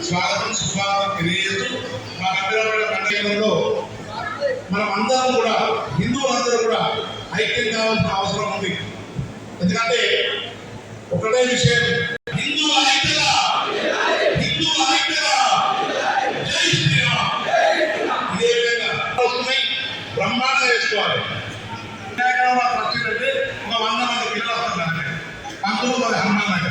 స్వాగతం సుస్వాగతం తెలియజేస్తూ మా అగ్రపేట మండలంలో మనం అందరం కూడా హిందువులందరూ కూడా ఐక్యం కావాల్సిన అవసరం ఉంది. ఎందుకంటే ఒకటే విషయం, హిందూ ఐక్యత, హిందూ ఐక్యత, జై శ్రీరామ్. ఇదే విధంగా బ్రహ్మాండంగా చేసుకోవాలి. వచ్చిందంటే ఒక 100 మంది పిల్లలు వస్తున్నారు, అందులో మరి హనుమాన్ నగర్.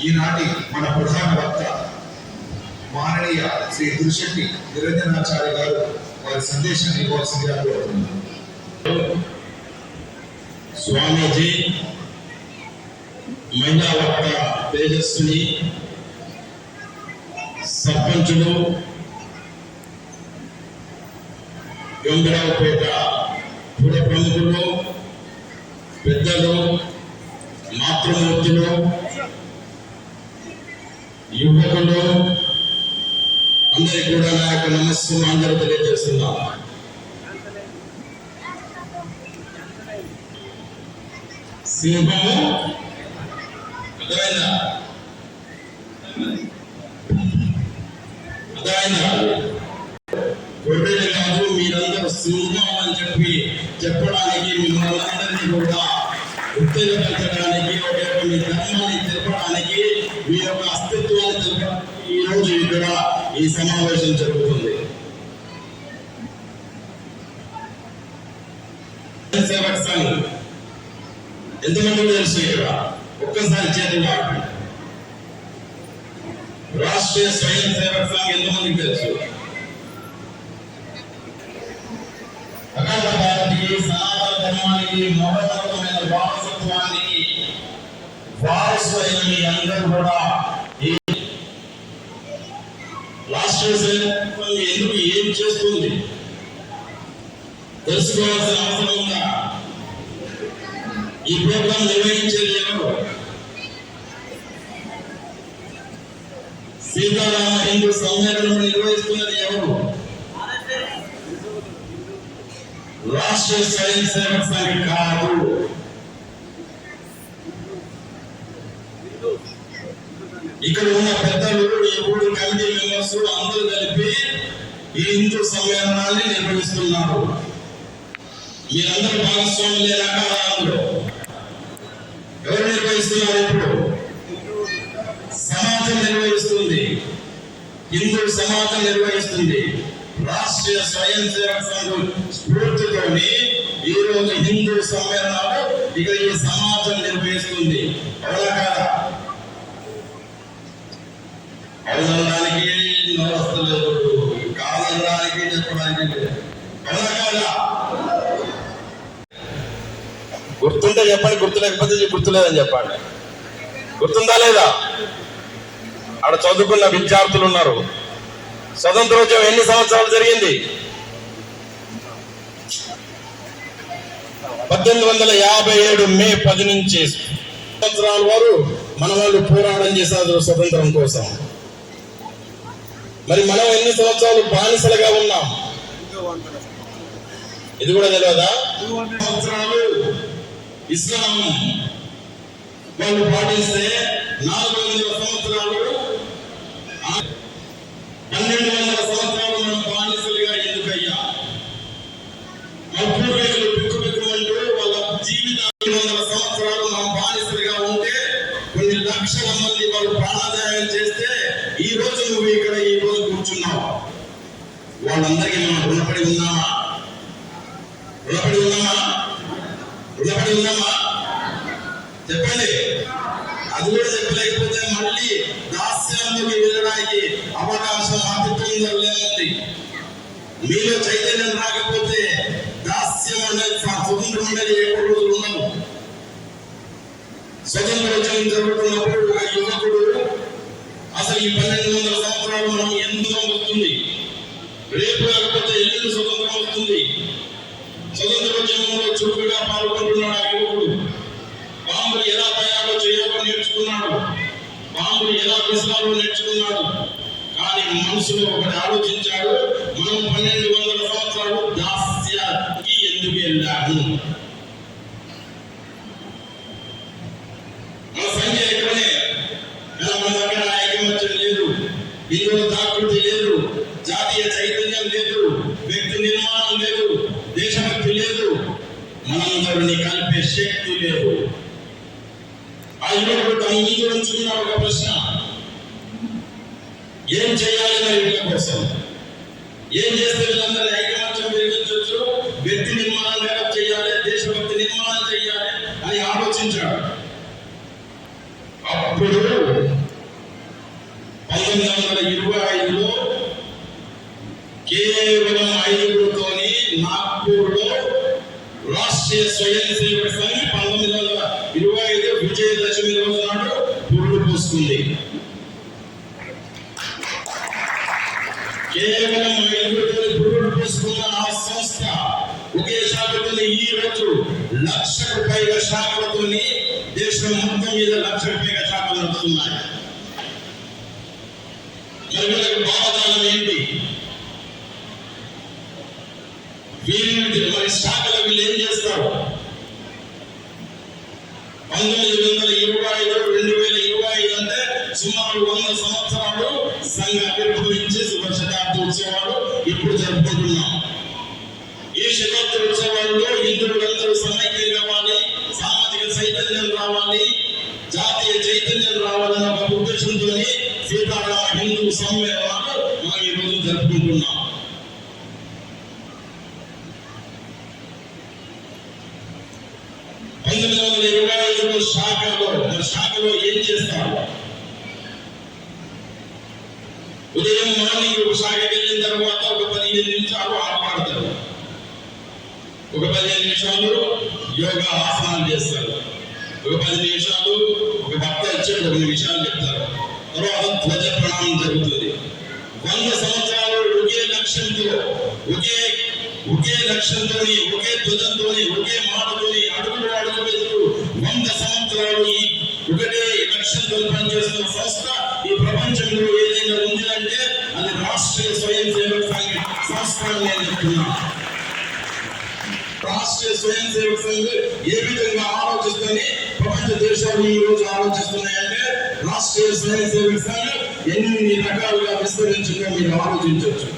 ఈనాటి మన ప్రధాన వక్త మాననీయ శ్రీ దురిశెట్టి నిరంజనాచార్య గారు వారి సందేశాన్ని ఇవ్వాల్సిందిగా కోరుతున్నారు. స్వామీజీ, మహిళా వక్త తేజస్విని, సర్పంచులు, గంగరావుపేట పుర ప్రముఖులు, పెద్దలు, మాతృమూర్తులు, యువకులు అందరికీ కూడా నా యొక్క నమస్కారం తెలియజేస్తున్నాం. సింహము అర్థమైందా? గొర్రెలు కాదు, మీరందరూ సింహం అని చెప్పడానికి మిమ్మల్ని అందరినీ కూడా ఉత్తేజపరచడానికి, మీ ధర్మాన్ని తెలపడానికి, మీ యొక్క అస్తిత్వాన్ని తెలపడానికి ఈ రోజు ఇక్కడ ఈ సమావేశం జరుగుతుంది. సేవక సంఘం ఎంతమంది తెలుసు? ఇక్కడ ఒక్కసారి చేతులు వాడు. రాష్ట్రీయ స్వయం సేవక సంఘం ఎంతమందికి తెలుసు? అఖండ భారతీయ సనాతన ధర్మానికి మహోన్నతమైన వారసత్వానికి వారసులైన మీ అందరూ కూడా ఈ రాష్ట్రీయ సేవక ఎందుకు ఏం చేస్తుంది తెలుసుకోవాల్సిన అవసరం ఉందా? ఈ ప్రోగ్రాం నిర్వహించేది ఎవరు? సీతారామ హిందూ సమ్మేళనం నిర్వహిస్తున్నది ఎవరు? రాష్ట్రీయ స్వయం సేవక సంఘం కాదు. ఇక్కడ ఉన్న పెద్దలు, ఈ ఊరు కమిటీ మెంబర్స్ అందరూ కలిపి ఈ హిందూ సమ్మేళనాన్ని నిర్వహిస్తున్నారు. మీరందరూ భాగస్వాములేనాక అందులో ఎవరు నిర్వహిస్తున్నారు? ఇప్పుడు సమాజం నిర్వహిస్తుంది, హిందూ సమాజం నిర్వహిస్తుంది. రాష్ట్రీయ స్వయం సేవక సంఘం స్ఫూర్తితోని ఈ రోజు హిందూ సమ్మేళనాలు ఇక్కడ ఈ సమాజం నిర్వహిస్తుంది. అవునా కాదా? అవునడానికి నవస్తలేదు, కాదనడానికి చెప్పడానికి లేదు. అవునా కాదా? గుర్తుంటే చెప్పండి, గుర్తు లేకపోతే గుర్తులేదని చెప్పండి. గుర్తుందా లేదా? ఆడ చదువుకున్న విద్యార్థులు ఉన్నారు. స్వతంత్రోద్యమం ఎన్ని సంవత్సరాలు జరిగింది? 1857 మే 10 నుంచి సంవత్సరాల వారు మన వాళ్ళు పోరాటం చేశారు స్వతంత్రం కోసం. మరి మనం ఎన్ని సంవత్సరాలు బానిసలుగా ఉన్నాం? ఇది కూడా తెలియదా? సంవత్సరాలు ఇస్లాం వాళ్ళు పాటిస్తే 400 సంవత్సరాలు 1200 సంవత్సరాలు మనం బానిసలుగా ఎందుకయ్యా? బానిసలుగా ఉంటే కొన్ని లక్షల మంది వాళ్ళు ప్రాణత్యాగం చేస్తే ఈ రోజు నువ్వు ఇక్కడ ఈ రోజు కూర్చున్నావు. వాళ్ళందరికీ మనం రుణపడి ఉన్నామా? రుణపడి ఉన్నామా? రుణపడి ఉన్నామా? చెప్పండి. అది కూడా చెప్పలేకపోతే మళ్ళీ దాస్యంలోకి వెళ్ళడానికి అవకాశం అతిథుంది. మీలో చైతన్యం రాకపోతే దాస్యం అనేది స్వతంత్రం అనేది ఎక్కువ రోజులు ఉండవు. స్వతంత్రోద్యమం జరుగుతున్నప్పుడు ఒక యువకుడు అసలు ఈ 1200 సంవత్సరాలు మనం ఎందుకు వస్తుంది, రేపు కాకపోతే ఎల్లుండి స్వతంత్రం వస్తుంది. స్వతంత్రోద్యమంలో చురుకుగా పాల్గొంటున్నాడు ఆ యువకుడు. బాంబులు ఎలా తయారు చేయాలో నేర్చుకున్నాడు, బాంబులు ఎలా విసరాలో నేర్చుకున్నాడు. కానీ మనసులో ఒకటి ఆలోచించాడు, మనం 1200 సంవత్సరాలు దాస్యానికి ఎందుకు వెళ్ళాము? మన సంఖ్య ఎక్కడనే, మన దగ్గర ఐకమత్యం లేదు, ఇందులో జాగృతి లేదు, జాతీయ చైతన్యం లేదు, వ్యక్తి నిర్మాణం లేదు, దేశభక్తి లేదు, మనందరినీ కలిపే శక్తి లేదు. ఆ యువకుడు తన ముందు ఉంచుకున్న ఒక ప్రశ్న, ఏం చేయాలి నా వీళ్ళ కోసం? ఏం చేస్తే వీళ్ళందరినీ ఐకమత్యం పెరిగించవచ్చు, వ్యక్తి నిర్మాణం డెవలప్ చేయాలి, దేశభక్తి నిర్మాణం చేయాలి అని ఆలోచించాడు. అప్పుడు 1925లో కేవలం 5గురితోని నాగ్పూర్లో రాష్ట్రీయ స్వయం సేవక సంఘ్ 1925 విజయదశమి రోజు నాడు పురుడు పోసుకుంది. కేవలం 5గురితో పురుడు పోసుకున్న ఆ సంస్థ ఒకే శాఖతోని ఈ రోజు 1,00,000కు పైగా శాఖలతోని దేశం మొత్తం మీద 1,00,000కు పైగా శాఖలు నడుస్తున్నాయి. మరి వీళ్ళకి భావజాలం ఏంటి? వీళ్ళు మరి శాఖలు వీళ్ళు ఏం చేస్తారు? 1925 2025 అంటే సుమారు 100 సంవత్సరాలు సంఘ ఆవిర్భవించి శతాబ్ది ఉత్సవాలు ఇప్పుడు జరుపుకుంటున్నాం. ఈ శతాబ్ది ఉత్సవాల్లో హిందువులందరూ సమైక్యం కావాలి, సామాజిక చైతన్యం రావాలి, జాతీయ చైతన్యం రావాలన్న ఒక ఉద్దేశంతో సీతారామ హిందూ సమ్మేళనాలు మనం ఈ రోజు జరుపుకుంటున్నాం. శాఖలో ఏం చేస్తారు? ఉదయం మార్నింగ్ ఒక శాఖకి వెళ్ళిన తర్వాత ఒక 15 నిమిషాలు ఆట పాడతారు, ఒక 15 నిమిషాలు యోగా ఆసనాలు చేస్తారు, ఒక 10 నిమిషాలు ఒక భక్త ఇచ్చి 1 నిమిషాలు చెప్తారు. తర్వాత ధ్వజ ప్రణామం జరుగుతుంది. 100 సంవత్సరాలు ఒకే లక్ష్యంతో ఒకే లక్ష్యంతోని ఒకే ధ్వజంతోని ఒకే మాటతోని అడుగులు వేస్తూ 100 సంవత్సరాలు ఈ ఒకటే లక్ష్యంతో పనిచేస్తున్న సంస్థ ఈ ప్రపంచంలో ఏదైనా ఉంది అంటే అది రాష్ట్రీయ స్వయం సేవక సంఘ్ సంస్థ అని నేను చెప్తున్నాను. రాష్ట్రీయ స్వయం సేవక సంఘ్ ఏ విధంగా ఆలోచిస్తుంది, ప్రపంచ దేశాలు ఈ రోజు ఆలోచిస్తున్నాయంటే రాష్ట్రీయ స్వయం సేవక సంఘ్ ఎన్ని రకాలుగా విస్తరించిందో మీరు ఆలోచించవచ్చు.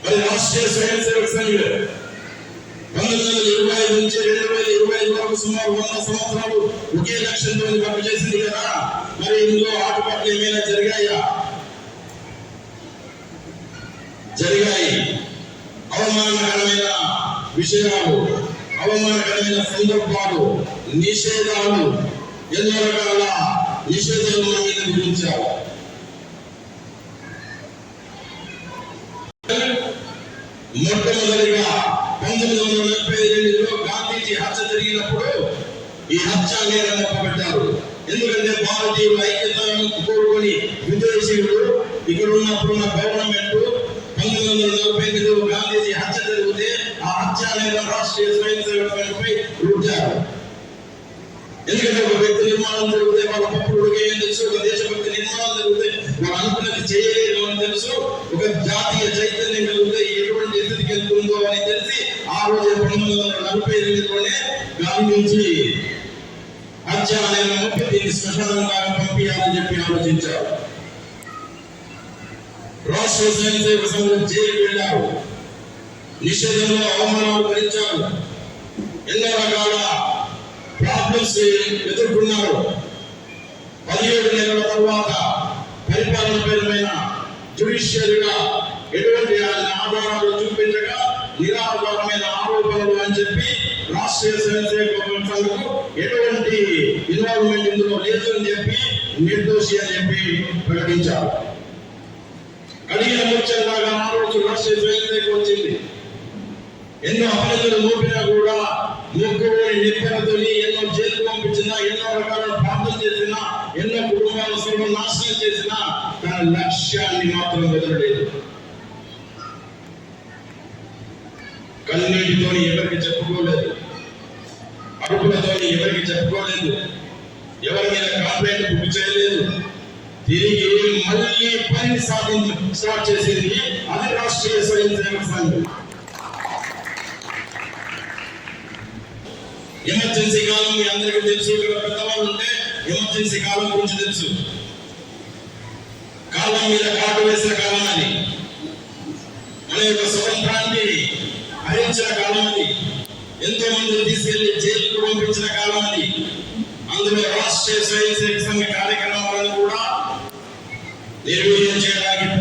మరి రాష్ట్రీయ స్వయం సేవక సంఘ్ 1925 నుంచి 2025 వరకు సుమారు 100 సంవత్సరాలు ఒకే లక్ష్యంతో పనిచేసింది కదా. మరి ఇందులో ఆటుపాట్లు ఏమైనా జరిగాయా? జరిగాయి. అవమానకరమైన విషయాలు, అవమానకరమైన సందర్భాలు, నిషేధాలు, ఎన్నో రకాల నిషేధాలు మన మీద విధించారు. మొట్టమొదటిగా 1942లో గాంధీజీ హత్య జరిగినప్పుడు ఈ హత్య నేరం మొదలుపెట్టారు. ఎందుకంటే భారతీయుల ఐక్యతను కోరుకొని విదేశీయులు ఇక్కడ ఉన్నప్పుడున్న గవర్నమెంట్ 1948లో గాంధీజీ హత్య జరిగితే ఆ హత్య నేరం రాష్ట్రీయ స్వయం సేవక సంఘపై రుద్దారు. ఎందుకంటే ఒక వ్యక్తి నిర్మాణం జరిగితే వాళ్ళ పప్పుడు ఏం తెలుసు, ఒక దేశభక్తి నిర్మాణం జరిగితే వాళ్ళు అనుకున్నది చేయలేదు అని తెలుసు, ఒక జాతీయ చైతన్యం కలిగితే ఎటువంటి స్థితికి వెళ్తుందో అని తెలిసి ఆ రోజు 1942లోనే గాంధీజీ హత్య నేరం మొప్పి దీన్ని శ్మశానంగా పంపించాలని చెప్పి ఆలోచించారు. రాష్ట్రీయ స్వయం సేవక సంఘం జైలుకి వెళ్ళారు, నిషేధంలో అవమానాలు భరించారు, ఎన్నో రకాల ప్రాబ్లమ్స్ ఎదుర్కొన్నారు. 17 నెలల తర్వాత పరిపాలన పేరుమైన జ్యుడిషియరీగా ఎటువంటి ఆధారాలు చూపించగా నిరాధారమైన ఆరోపణలు అని చెప్పి రాష్ట్రీయ స్వయం సేవక సంఘం ఎటువంటి ఇన్వాల్వ్మెంట్ ఇందులో లేదు అని చెప్పి నిర్దోషి అని చెప్పి ప్రకటించారు. అడిగిన ముచ్చల్లాగా ఆ రోజు రాష్ట్రీయ స్వయం సేవకు వచ్చింది. ఎన్నో అభినందనలు మోపినా కూడా మొక్కుబోని నిర్భరతోని ఎన్నో జైలు పంపించినా, ఎన్నో రకాల ప్రార్థన చేసినా, ఎన్నో కుటుంబాల సర్వనాశనం చేసినా తన లక్ష్యాన్ని మాత్రం వదలలేదు. కన్నీటితోని ఎవరికి చెప్పుకోలేదు, అరుపులతోని ఎవరికి చెప్పుకోలేదు, ఎవరి మీద కంప్లైంట్ బుక్ చేయలేదు. తిరిగి మళ్ళీ పని స్టార్ట్ చేసింది అది రాష్ట్రీయ స్వయం సేవక సంఘం. ఎమర్జెన్సీ కాలం మీ అందరికీ తెలుసు. ఇక్కడ పెద్దవాళ్ళు ఉంటే ఎమర్జెన్సీ కాలం గురించి తెలుసు. కాలం మీద కాటు వేసిన కాలం అది, మన యొక్క స్వతంత్రాన్ని హరించిన కాలం అది, ఎంతో మంది తీసుకెళ్లి జైలుకు పంపించిన కాలం అది. అందులో రాష్ట్రీయ స్వయం సేవక సంఘ కార్యక్రమాలను కూడా నిర్వీర్యం చేయడానికి